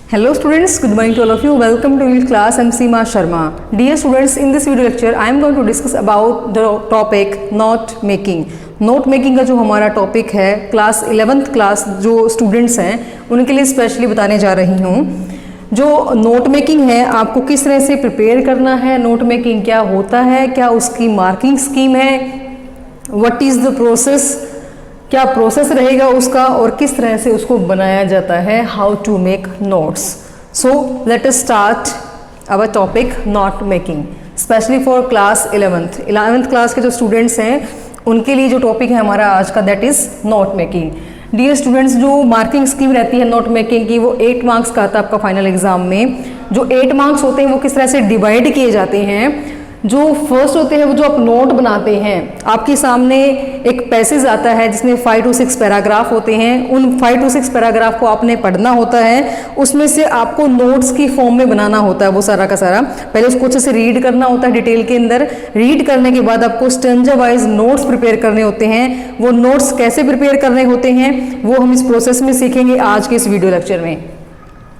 Hello students, good morning to all of you. Welcome to your class. I'm Seema Sharma. Dear students, in this video lecture I am going to discuss about the topic note making. Note making का जो हमारा topic है class 11th class जो students हैं उनके लिए specially बताने जा रही हूँ। जो नोट मेकिंग है आपको किस तरह से प्रिपेयर करना है, नोट मेकिंग क्या होता है, क्या उसकी मार्किंग स्कीम है, व्हाट इज़ द प्रोसेस, क्या प्रोसेस रहेगा उसका और किस तरह से उसको बनाया जाता है, how to make notes. So let us start our topic note making specially for class 11th class के जो स्टूडेंट्स हैं उनके लिए जो टॉपिक है हमारा आज का that is note making. Dear students, जो मार्किंग स्कीम रहती है नोट मेकिंग की वो 8 मार्क्स का आता है आपका फाइनल एग्जाम में। जो 8 मार्क्स होते हैं वो किस तरह से डिवाइड किए जाते हैं। जो फर्स्ट होते हैं वो जो आप नोट बनाते हैं, आपके सामने एक पैसेज आता है जिसमें 5 to 6 पैराग्राफ होते हैं। उन 5 to 6 पैराग्राफ को आपने पढ़ना होता है, उसमें से आपको नोट्स की फॉर्म में बनाना होता है वो सारा का सारा। पहले उसको अच्छे से रीड करना होता है डिटेल के अंदर। रीड करने के बाद आपको स्टेंजा वाइज नोट्स प्रिपेयर करने होते हैं। वो नोट्स कैसे प्रिपेयर करने होते हैं वो हम इस प्रोसेस में सीखेंगे आज के इस वीडियो लेक्चर में।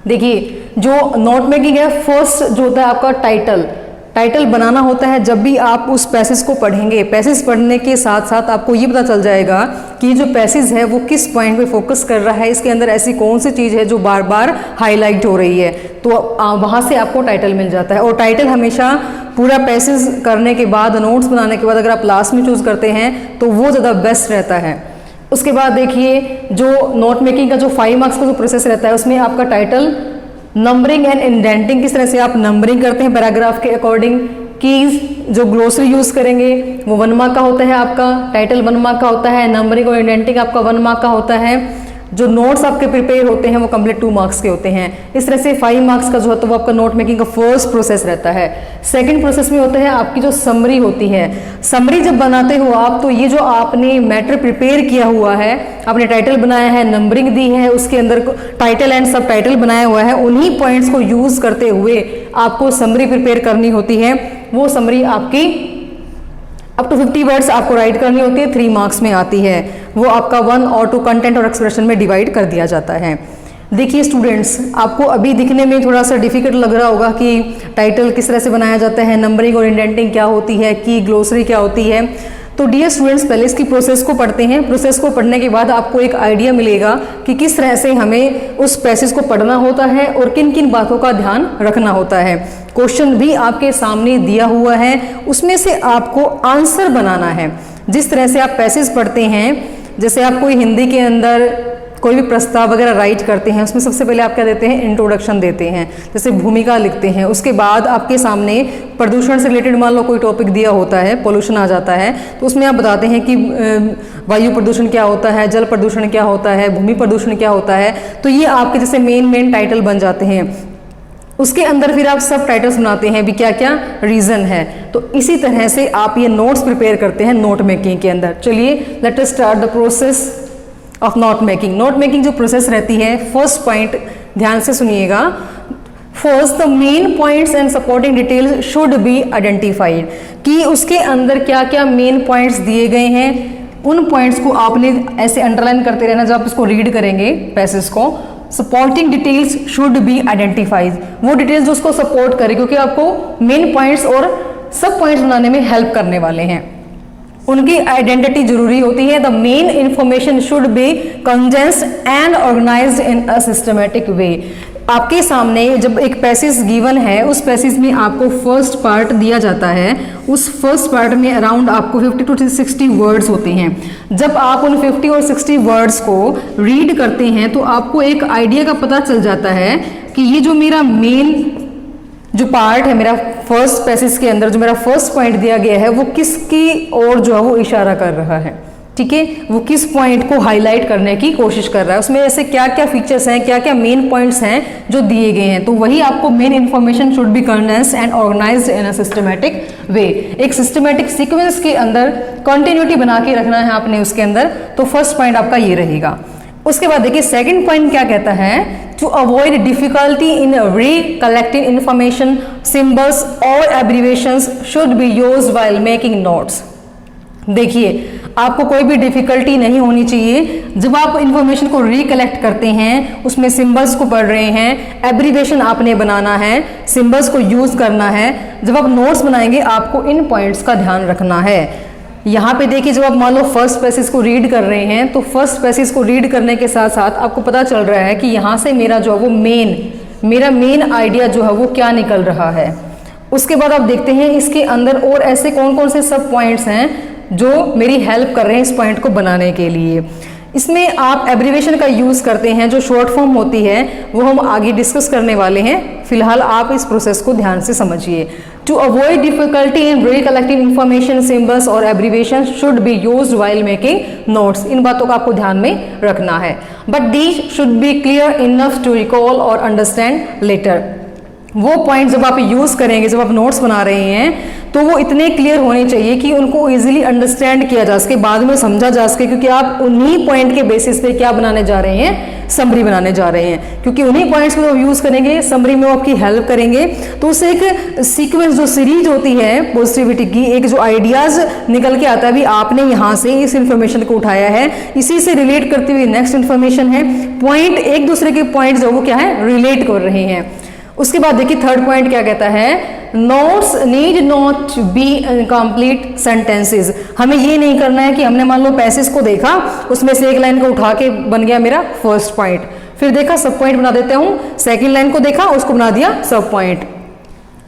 देखिए, जो नोट मेकिंग है फर्स्ट जो होता है आपका टाइटल बनाना होता है। जब भी आप उस पैसेज को पढ़ेंगे, पैसेज पढ़ने के साथ साथ आपको ये पता चल जाएगा कि जो पैसेज है वो किस पॉइंट पे फोकस कर रहा है, इसके अंदर ऐसी कौन सी चीज़ है जो बार बार हाईलाइट हो रही है, तो वहाँ से आपको टाइटल मिल जाता है। और टाइटल हमेशा पूरा पैसेज करने के बाद, नोट्स बनाने के बाद अगर आप लास्ट में चूज़ करते हैं तो वो ज़्यादा बेस्ट रहता है। उसके बाद देखिए, जो नोट मेकिंग का जो 5 मार्क्स का जो प्रोसेस रहता है उसमें आपका टाइटल, नंबरिंग एंड इंडेंटिंग, किस तरह से आप नंबरिंग करते हैं पैराग्राफ के अकॉर्डिंग। कीज जो ग्लोसरी यूज करेंगे वो 1 मार्क का होता है आपका, टाइटल 1 मार्क का होता है, नंबरिंग और इंडेंटिंग आपका 1 मार्क का होता है। जो नोट्स आपके प्रिपेयर होते हैं वो कंप्लीट 2 मार्क्स के होते हैं। इस तरह से 5 मार्क्स का जो है तो वो आपका नोट मेकिंग का फर्स्ट प्रोसेस रहता है। सेकंड प्रोसेस में होता है आपकी जो समरी होती है। समरी जब बनाते हो आप तो ये जो आपने मैटर प्रिपेयर किया हुआ है, आपने टाइटल बनाया है, नंबरिंग दी है, उसके अंदर टाइटल एंड सब टाइटल बनाया हुआ है, उन्हीं पॉइंट्स को यूज करते हुए आपको समरी प्रिपेयर करनी होती है। वो समरी आपकी अप टू 50 वर्ड्स आपको राइट करनी होती है, 3 मार्क्स में आती है। वो आपका 1 और 2 कंटेंट और एक्सप्रेशन में डिवाइड कर दिया जाता है। देखिए स्टूडेंट्स, आपको अभी दिखने में थोड़ा सा डिफिकल्ट लग रहा होगा कि टाइटल किस तरह से बनाया जाता है, नंबरिंग और इंडेंटिंग क्या होती है, की ग्लोसरी क्या होती है। तो डियर स्टूडेंट्स, पहले इसकी प्रोसेस को पढ़ते हैं। प्रोसेस को पढ़ने के बाद आपको एक आइडिया मिलेगा कि किस तरह से हमें उस पैसेज को पढ़ना होता है और किन किन बातों का ध्यान रखना होता है। क्वेश्चन भी आपके सामने दिया हुआ है, उसमें से आपको आंसर बनाना है। जिस तरह से आप पैसेज पढ़ते हैं, जैसे आप कोई हिंदी के अंदर कोई भी प्रस्ताव वगैरह राइट करते हैं, उसमें सबसे पहले आप क्या देते हैं, इंट्रोडक्शन देते हैं, जैसे भूमिका लिखते हैं। उसके बाद आपके सामने प्रदूषण से रिलेटेड मान लो कोई टॉपिक दिया होता है, पोल्यूशन आ जाता है, तो उसमें आप बताते हैं कि वायु प्रदूषण क्या होता है, जल प्रदूषण क्या होता है, भूमि प्रदूषण क्या होता है। तो ये आपके जैसे मेन टाइटल बन जाते हैं। उसके अंदर फिर आप सब टाइटल्स बनाते हैं भी क्या क्या रीजन है। तो इसी तरह से आप ये नोट्स प्रिपेयर करते हैं नोट मेकिंग के अंदर। चलिए late us start the process of note making. Note making जो प्रोसेस रहती है, फर्स्ट पॉइंट ध्यान से सुनिएगा। First, the main points and supporting details should be identified, कि उसके अंदर क्या क्या मेन पॉइंट्स दिए गए हैं, उन पॉइंट्स को आपने ऐसे अंडरलाइन करते रहना जब आप इसको रीड करेंगे पैसेज को। Supporting details should be identified, वो डिटेल्स जो उसको सपोर्ट करे, क्योंकि आपको मेन पॉइंट्स और सब पॉइंट्स बनाने में हेल्प करने वाले हैं, उनकी आइडेंटिटी जरूरी होती है। The main information should be condensed and organised in a systematic way. आपके सामने जब एक पैसेज गिवन है, उस पैसेज में आपको फर्स्ट पार्ट दिया जाता है। उस फर्स्ट पार्ट में अराउंड आपको 50 to 60 वर्ड्स होते हैं। जब आप उन 50 और 60 वर्ड्स को रीड करते हैं तो आपको एक आइडिया का पता चल जाता है कि ये जो मेरा मेन जो पार्ट है, मेरा फर्स्ट पैसेज के अंदर जो मेरा फर्स्ट पॉइंट दिया गया है वो किसकी ओर जो है वो इशारा कर रहा है। ठीक है, वो किस पॉइंट को हाईलाइट करने की कोशिश कर रहा है, उसमें ऐसे क्या क्या फीचर्स हैं, क्या क्या मेन पॉइंट्स हैं जो दिए गए हैं। तो वही आपको main information should be condensed and organised in a systematic way. एक सिस्टमैटिक सीक्वेंस के अंदर कंटिन्यूटी बना के रखना है आपने उसके अंदर। तो फर्स्ट पॉइंट आपका ये रहेगा। उसके बाद देखिए सेकंड पॉइंट क्या कहता है, to avoid difficulty in recollecting information, symbols और abbreviations should be used while making notes. देखिए आपको कोई भी डिफिकल्टी नहीं होनी चाहिए। जब आप इंफॉर्मेशन को रिकलेक्ट करते हैं, उसमें सिंबल्स को पढ़ रहे हैं, एब्रीवेशन आपने बनाना है, सिंबल्स को यूज करना है, जब आप नोट्स बनाएंगे आपको इन पॉइंट्स का ध्यान रखना है। यहाँ पे देखिए, जब आप मान लो फर्स्ट पैसेज को रीड कर रहे हैं तो फर्स्ट पैसेज को रीड करने के साथ साथ आपको पता चल रहा है कि यहाँ से मेरा जो है वो मेरा मेन आइडिया जो है वो क्या निकल रहा है। उसके बाद आप देखते हैं इसके अंदर और ऐसे कौन कौन से सब पॉइंट्स हैं जो मेरी हेल्प कर रहे हैं इस पॉइंट को बनाने के लिए। इसमें आप एब्रीवेशन का यूज़ करते हैं, जो शॉर्ट फॉर्म होती है वो हम आगे डिस्कस करने वाले हैं। फिलहाल आप इस प्रोसेस को ध्यान से समझिए। To avoid difficulty in recollecting information, symbols और abbreviation should be used while making notes. इन बातों को आपको ध्यान में रखना है, but these should be clear enough to recall और अंडरस्टैंड लेटर। वो पॉइंट जब आप यूज़ करेंगे, जब आप नोट्स बना रहे हैं, तो वो इतने क्लियर होने चाहिए कि उनको इजीली अंडरस्टैंड किया जा सके, बाद में समझा जा सके, क्योंकि आप उन्हीं पॉइंट के बेसिस पे क्या बनाने जा रहे हैं, समरी बनाने जा रहे हैं। क्योंकि उन्हीं पॉइंट्स को यूज़ करेंगे, समरी में वो आपकी हेल्प करेंगे, तो उससे एक सीक्वेंस जो सीरीज होती है पॉजिटिविटी की, एक जो आइडियाज़ निकल के आता है, अभी आपने यहाँ से इस इन्फॉर्मेशन को उठाया है, इसी से रिलेट करती हुई नेक्स्ट इन्फॉर्मेशन है, पॉइंट एक दूसरे के पॉइंट जो वो क्या है, रिलेट कर रहे हैं। उसके बाद देखिए थर्ड पॉइंट क्या कहता है, notes need not be incomplete sentences. हमें ये नहीं करना है कि हमने मान लो पैसेज को देखा, उसमें से एक लाइन को उठा के बन गया मेरा फर्स्ट पॉइंट, फिर देखा सब पॉइंट बना देते हूँ, सेकंड लाइन को देखा उसको बना दिया सब पॉइंट।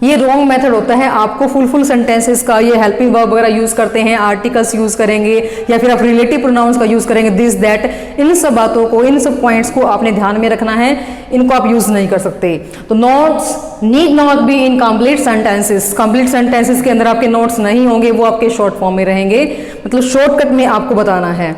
ये रॉन्ग मेथड होता है। आपको फुल सेंटेंसेस का, ये हेल्पिंग वर्ब वगैरह यूज करते हैं, आर्टिकल्स यूज करेंगे या फिर आप रिलेटिव प्रोनाउंस का यूज करेंगे, दिस दैट, इन सब बातों को, इन सब पॉइंट्स को आपने ध्यान में रखना है, इनको आप यूज नहीं कर सकते। तो notes need not be in complete sentences. Complete sentences के अंदर आपके नोट्स नहीं होंगे, वो आपके शॉर्ट फॉर्म में रहेंगे, मतलब शॉर्टकट में आपको बताना है।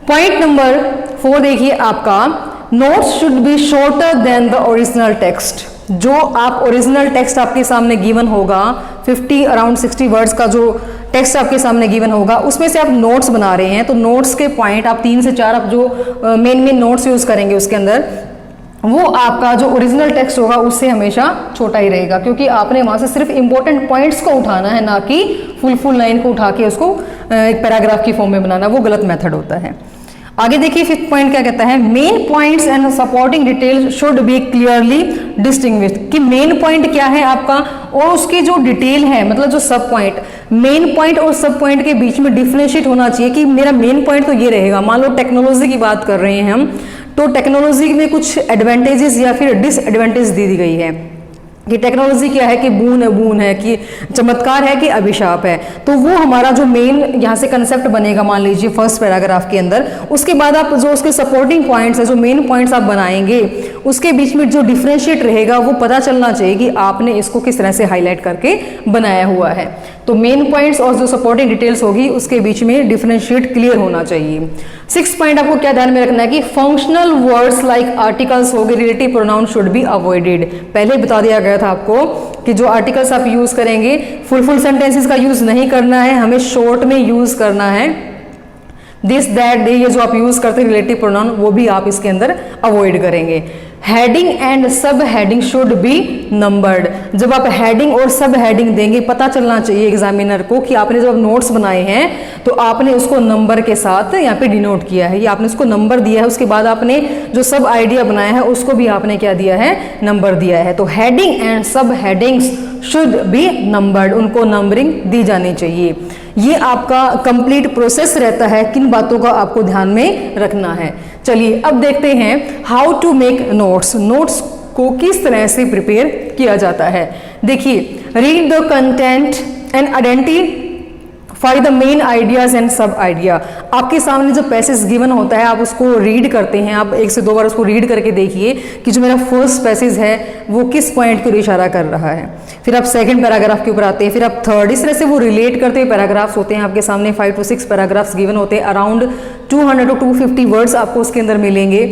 पॉइंट नंबर 4 देखिए आपका, notes should be shorter than the original text. जो आप ओरिजिनल टेक्स्ट आपके सामने गिवन होगा, 50 अराउंड 60 वर्ड्स का जो टेक्स्ट आपके सामने गिवन होगा, उसमें से आप नोट्स बना रहे हैं, तो नोट्स के पॉइंट आप 3 से 4 आप जो मेन नोट्स यूज करेंगे उसके अंदर, वो आपका जो ओरिजिनल टेक्स्ट होगा उससे हमेशा छोटा ही रहेगा, क्योंकि आपने वहां से सिर्फ इंपॉर्टेंट पॉइंट्स को उठाना है, ना कि फुल लाइन को उठा के उसको एक पैराग्राफ की फॉर्म में बनाना। वो गलत मेथड होता है। आगे देखिए फिफ्थ पॉइंट क्या कहता है, main points and supporting detail should be clearly distinguished. कि मेन पॉइंट क्या है आपका और उसकी जो डिटेल है, मतलब जो सब पॉइंट, मेन पॉइंट और सब पॉइंट के बीच में डिफरेंशिएट होना चाहिए कि मेरा मेन पॉइंट तो ये रहेगा। मान लो टेक्नोलॉजी की बात कर रहे हैं हम, तो टेक्नोलॉजी में कुछ एडवांटेजेस या फिर डिसएडवांटेज दी गई है कि टेक्नोलॉजी क्या है, कि बून है, कि चमत्कार है, कि अभिशाप है। तो वो हमारा जो मेन यहाँ से कंसेप्ट बनेगा, मान लीजिए फर्स्ट पैराग्राफ के अंदर। उसके बाद आप जो उसके सपोर्टिंग पॉइंट्स है, जो मेन पॉइंट्स आप बनाएंगे, उसके बीच में जो डिफरेंशिएट रहेगा वो पता चलना चाहिए कि आपने इसको किस तरह से हाईलाइट करके बनाया हुआ है। तो मेन पॉइंट्स और जो सपोर्टिंग डिटेल्स होगी उसके बीच में डिफरेंशिएट क्लियर होना चाहिए। 6 पॉइंट आपको क्या ध्यान में रखना है कि फंक्शनल वर्ड्स लाइक आर्टिकल्स हो गए, relative pronoun should be avoided. पहले बता दिया गया था आपको कि जो आर्टिकल्स आप यूज करेंगे, फुल सेंटेंसेस का यूज नहीं करना है, हमें शॉर्ट में यूज करना है। दिस दैट दे, ये जो आप यूज करते हैं रिलेटिव प्रोनाउन, वो भी आप इसके अंदर अवॉइड करेंगे। हेडिंग एंड सब हेडिंग शुड बी नंबर्ड। जब आप हेडिंग और सब हेडिंग देंगे, पता चलना चाहिए एग्जामिनर को कि आपने जब नोट्स बनाए हैं तो आपने उसको नंबर के साथ यहाँ पे डिनोट किया है, या आपने उसको नंबर दिया है। उसके बाद आपने जो सब आइडिया बनाया है उसको भी आपने क्या दिया है, नंबर दिया है। तो हेडिंग एंड सब हेडिंग्स शुड बी नंबर्ड, उनको नंबरिंग दी जानी चाहिए। ये आपका कंप्लीट प्रोसेस रहता है, किन बातों का आपको ध्यान में रखना है। चलिए अब देखते हैं how to make notes. Notes को किस तरह से प्रिपेयर किया जाता है। देखिए, read the content and identify the main ideas and sub idea. आपके सामने जब पैसेज गिवन होता है, आप उसको रीड करते हैं, आप 1 से 2 बार उसको रीड करके देखिए कि जो मेरा फर्स्ट पैसेज है वो किस पॉइंट को इशारा कर रहा है। फिर आप सेकंड पैराग्राफ के ऊपर आते हैं, फिर आप थर्ड, इस तरह से वो रिलेट करते हुए पैराग्राफ्स होते हैं आपके सामने। 5 to 6 पैराग्राफ्स गिवन होते हैं, अराउंड 200 to 250 वर्ड्स आपको उसके अंदर मिलेंगे।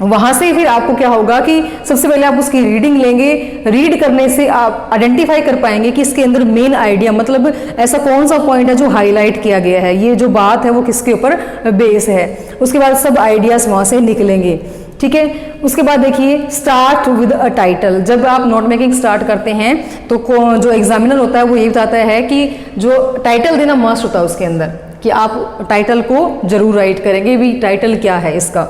वहां से फिर आपको क्या होगा कि सबसे पहले आप उसकी रीडिंग लेंगे। रीड करने से आप आइडेंटिफाई कर पाएंगे कि इसके अंदर मेन आइडिया, मतलब ऐसा कौन सा पॉइंट है जो हाईलाइट किया गया है, ये जो बात है वो किसके ऊपर बेस है। उसके बाद सब आइडियाज वहां से निकलेंगे, ठीक है। उसके बाद देखिए, स्टार्ट विद अ टाइटल। जब आप नोट मेकिंग स्टार्ट करते हैं तो जो एग्जामिनर होता है वो ये बताता है कि जो टाइटल देना मस्ट होता है उसके अंदर। कि आप टाइटल को जरूर राइट करेंगे भी टाइटल क्या है इसका।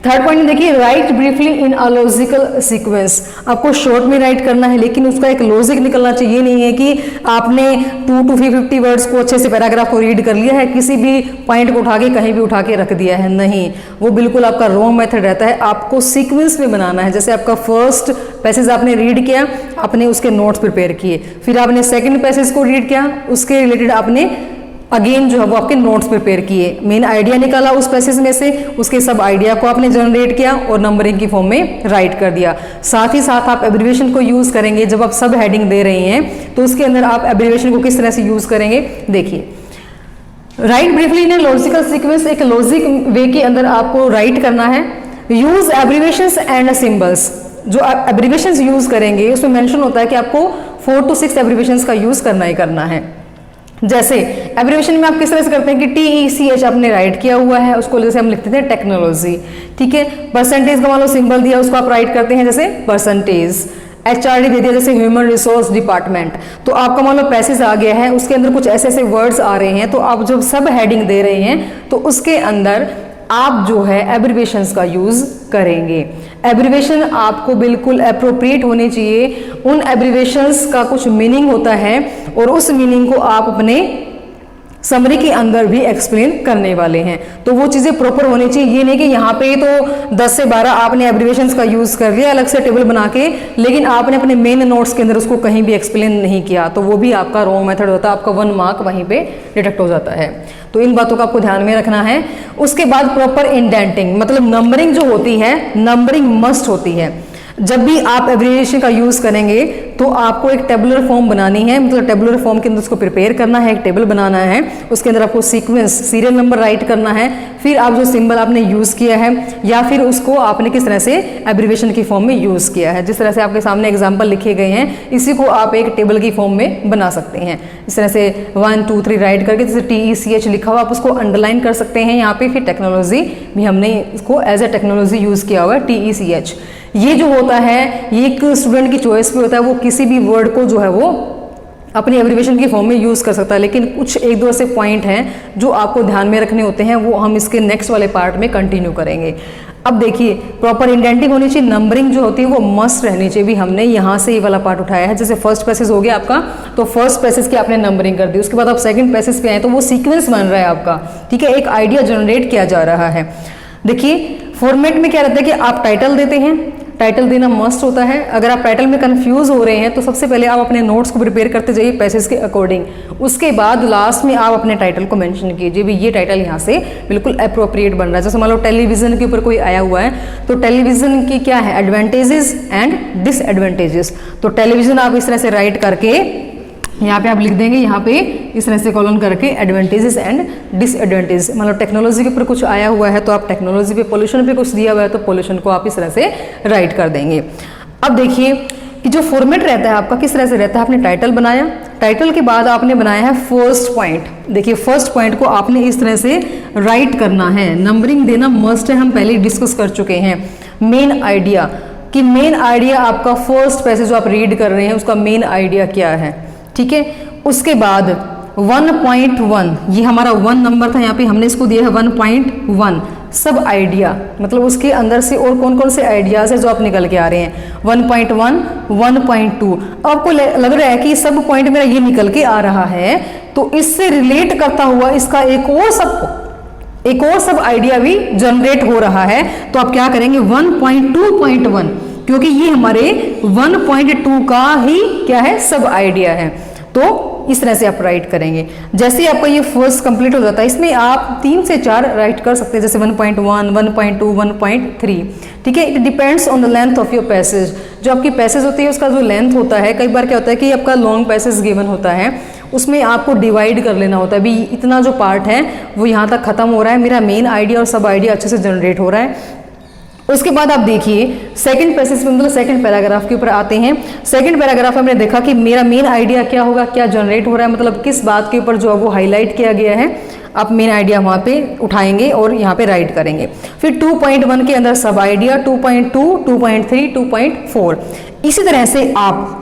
थर्ड पॉइंट देखिए, right briefly in a logical sequence. आपको शॉर्ट में राइट करना है लेकिन उसका एक लॉजिक निकलना चाहिए। नहीं है कि आपने 2 to 350 वर्ड्स को अच्छे से पैराग्राफ को रीड कर लिया है, किसी भी पॉइंट को उठा के कहीं भी उठा के रख दिया है, नहीं, वो बिल्कुल आपका रॉन्ग मेथड रहता है। आपको सीक्वेंस में बनाना है। जैसे आपका फर्स्ट पैसेज आपने रीड किया, आपने उसके नोट्स प्रिपेयर किए, फिर आपने सेकेंड पैसेज को रीड किया, उसके रिलेटेड आपने अगेन जो है वो आपके नोट्स प्रिपेयर किए, मेन आइडिया निकाला उस पैसेज में से, उसके सब आइडिया को आपने जनरेट किया और नंबरिंग की फॉर्म में राइट कर दिया। साथ ही साथ आप एब्रिविएशन को यूज करेंगे। जब आप सब हेडिंग दे रहे हैं तो उसके अंदर आप एब्रिविएशन को किस तरह से यूज करेंगे, देखिए। राइट ब्रीफली इन लॉजिकल सीक्वेंस, एक लॉजिक वे के अंदर आपको राइट करना है। Use abbreviations and symbols. जो आप एब्रिविएशंस यूज करेंगे उसमें मेंशन होता है कि आपको 4 to 6 एब्रिविएशंस का यूज करना ही करना है। जैसे एब्रिविएशन में आप किस तरह से करते हैं कि TECH आपने राइट किया हुआ है, उसको जैसे हम लिखते थे टेक्नोलॉजी, ठीक है। परसेंटेज का मान लो सिंबल दिया, उसको आप राइट करते हैं जैसे परसेंटेज। HRD दे दिया जैसे ह्यूमन रिसोर्स डिपार्टमेंट। तो आपका मान लो पैसेज आ गया है, उसके अंदर कुछ ऐसे ऐसे वर्ड्स आ रहे हैं, तो आप जब सब हेडिंग दे रहे हैं तो उसके अंदर आप जो है एब्रिविएशंस का यूज करेंगे। एब्रिविएशन आपको बिल्कुल अप्रोप्रिएट होने चाहिए। उन एब्रिविएशंस का कुछ मीनिंग होता है और उस मीनिंग को आप अपने समरी के अंदर भी एक्सप्लेन करने वाले हैं, तो वो चीजें प्रॉपर होनी चाहिए। ये नहीं कि यहाँ पे तो 10 से 12 आपने एब्रिविएशंस का यूज कर लिया अलग से टेबल बना के, लेकिन आपने अपने मेन नोट्स के अंदर उसको कहीं भी एक्सप्लेन नहीं किया, तो वो भी आपका रॉन्ग मेथड होता है। आपका 1 मार्क वहीं पे डिडक्ट हो जाता है। तो इन बातों का आपको ध्यान में रखना है। उसके बाद प्रॉपर इंडेंटिंग, मतलब नंबरिंग जो होती है, नंबरिंग मस्ट होती है। जब भी आप एब्रिविएशन का यूज करेंगे तो आपको एक टेबुलर फॉर्म बनानी है, मतलब टेबुलर फॉर्म के अंदर उसको प्रिपेयर करना है, एक टेबल बनाना है, उसके अंदर आपको सीक्वेंस सीरियल नंबर राइट करना है, फिर आप जो सिंबल आपने यूज किया है या फिर उसको आपने किस तरह से एब्रिविएशन की फॉर्म में यूज किया है, जिस तरह से आपके सामने एग्जाम्पल लिखे गए हैं, इसी को आप एक टेबल की फॉर्म में बना सकते हैं। इस तरह से 1 2 3 राइट करके, जैसे TECH लिखा हुआ आप उसको अंडरलाइन कर सकते हैं यहाँ पे। फिर टेक्नोलॉजी भी हमने इसको एज ए टेक्नोलॉजी यूज किया हुआ है, TECH। ये जो होता है ये एक स्टूडेंट की चॉइस पे होता है, वो किसी भी वर्ड को जो है वो अपनी एब्रिविएशन की फॉर्म में यूज कर सकता है, लेकिन कुछ 1-2 ऐसे पॉइंट हैं जो आपको ध्यान में रखने होते हैं, वो हम इसके नेक्स्ट वाले पार्ट में कंटिन्यू करेंगे। अब देखिए, प्रॉपर इंडेंटिंग होनी चाहिए, नंबरिंग जो होती है वो मस्ट रहनी चाहिए। भी हमने यहाँ से ये वाला पार्ट उठाया है, जैसे फर्स्ट पैसेज हो गया आपका, तो फर्स्ट पैसेज की आपने नंबरिंग कर दी, उसके बाद आप सेकंड पैसेज पे आए तो वो सीक्वेंस बन रहा है आपका, ठीक है, एक आइडिया जनरेट किया जा रहा है। देखिए फॉर्मेट में क्या रहता है कि आप टाइटल देते हैं, टाइटल देना मस्ट होता है। अगर आप टाइटल में कंफ्यूज हो रहे हैं तो सबसे पहले आप अपने नोट्स को प्रिपेयर करते जाइए पैसेज के अकॉर्डिंग, उसके बाद लास्ट में आप अपने टाइटल को मेंशन कीजिए, भी ये टाइटल यहाँ से बिल्कुल अप्रोप्रिएट बन रहा है। जैसे मान लो टेलीविजन के ऊपर कोई आया हुआ है, तो टेलीविजन की क्या है, एडवांटेजेस एंड डिसएडवांटेजेस। तो टेलीविजन आप इस तरह से राइट करके यहाँ पे आप लिख देंगे, यहाँ पे इस तरह से कॉलन करके एडवांटेजेस एंड डिसएडवांटेज। मतलब टेक्नोलॉजी के ऊपर कुछ आया हुआ है तो आप टेक्नोलॉजी पे, पोल्यूशन पे कुछ दिया हुआ है तो पोल्यूशन को आप इस तरह से राइट कर देंगे। अब देखिए कि जो फॉर्मेट रहता है आपका किस तरह से रहता है। आपने टाइटल बनाया, टाइटल के बाद आपने बनाया है फर्स्ट पॉइंट। देखिए फर्स्ट पॉइंट को आपने इस तरह से राइट करना है, नंबरिंग देना मस्ट है, हम पहले डिस्कस कर चुके हैं। मेन आइडिया, कि मेन आइडिया आपका फर्स्ट पैसेज जो आप रीड कर रहे हैं उसका मेन आइडिया क्या है, ठीक है। उसके बाद 1.1, ये हमारा 1 नंबर था, यहाँ पे हमने इसको दिया है 1.1 सब आइडिया, मतलब उसके अंदर से और कौन कौन से आइडियाज है जो आप निकल के आ रहे हैं। 1.1, 1.2, आपको लग रहा है कि सब पॉइंट मेरा ये निकल के आ रहा है, तो इससे रिलेट करता हुआ इसका एक और सब आइडिया भी जनरेट हो रहा है। तो आप क्या करेंगे, 1.2.1, क्योंकि ये हमारे 1.2 का ही क्या है, सब आइडिया है, तो इस तरह से आप राइट करेंगे। जैसे ही आपका ये फर्स्ट कंप्लीट हो जाता है, इसमें आप 3 से 4 राइट कर सकते हैं, जैसे 1.1, 1.2, 1.3, ठीक है। It depends on the length of your passage. जो आपकी पैसेज होती है उसका जो लेंथ होता है, कई बार क्या होता है कि आपका लॉन्ग पैसेज गिवन होता है, उसमें आपको डिवाइड कर लेना होता है, भी इतना जो पार्ट है वो यहाँ तक खत्म हो रहा है, मेरा मेन आइडिया और सब आइडिया अच्छे से जनरेट हो रहा है। उसके बाद आप देखिए सेकंड पैसेज में, मतलब सेकंड पैराग्राफ के ऊपर आते हैं। सेकंड पैराग्राफ में हमने देखा कि मेरा मेन आइडिया क्या होगा, क्या जनरेट हो रहा है, मतलब किस बात के ऊपर जो है वो हाईलाइट किया गया है, आप मेन आइडिया वहाँ पे उठाएंगे और यहाँ पे राइट करेंगे। फिर 2.1 के अंदर सब आइडिया, 2.2, 2.3, 2.4, इसी तरह से आप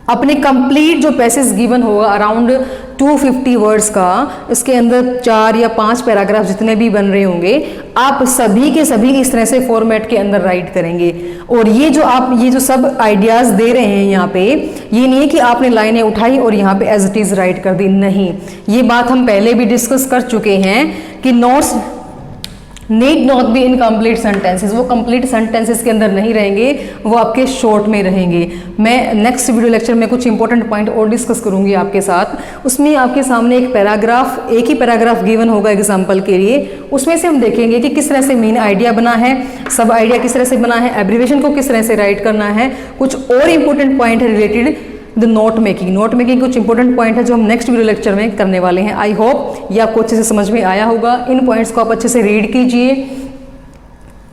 अपने कंप्लीट जो पैसेज गिवन होगा अराउंड 250 वर्ड्स का, इसके अंदर 4 या 5 पैराग्राफ जितने भी बन रहे होंगे, आप सभी के सभी इस तरह से फॉर्मेट के अंदर राइट करेंगे। और ये जो सब आइडियाज़ दे रहे हैं यहाँ पे, ये नहीं है कि आपने लाइनें उठाई और यहाँ पे एज इट इज़ राइट कर दी, नहीं। ये बात हम पहले भी डिस्कस कर चुके हैं कि notes need not be in complete sentences, वो कंप्लीट सेंटेंसेस के अंदर नहीं रहेंगे, वो आपके शॉर्ट में रहेंगे। मैं नेक्स्ट वीडियो लेक्चर में कुछ इंपॉर्टेंट पॉइंट और डिस्कस करूंगी आपके साथ। उसमें आपके सामने एक ही पैराग्राफ गिवन होगा एग्जाम्पल के लिए, उसमें से हम देखेंगे कि किस तरह से मेन आइडिया बना है, सब आइडिया किस तरह से बना है, एब्रीवेशन को किस तरह से राइट करना है, कुछ और इंपॉर्टेंट पॉइंट है रिलेटेड द नोट मेकिंग कुछ इंपॉर्टेंट पॉइंट है जो हम नेक्स्ट वीडियो लेक्चर में करने वाले हैं। आई होप ये आपको अच्छे से समझ में आया होगा। इन पॉइंट्स को आप अच्छे से रीड कीजिए।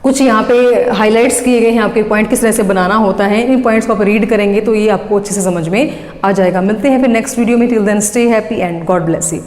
कुछ यहाँ पे हाइलाइट्स किए गए हैं आपके पॉइंट किस तरह से बनाना होता है, इन पॉइंट्स को आप रीड करेंगे तो ये आपको अच्छे से समझ में आ जाएगा। मिलते हैं फिर नेक्स्ट वीडियो में। Till then stay happy and God bless you.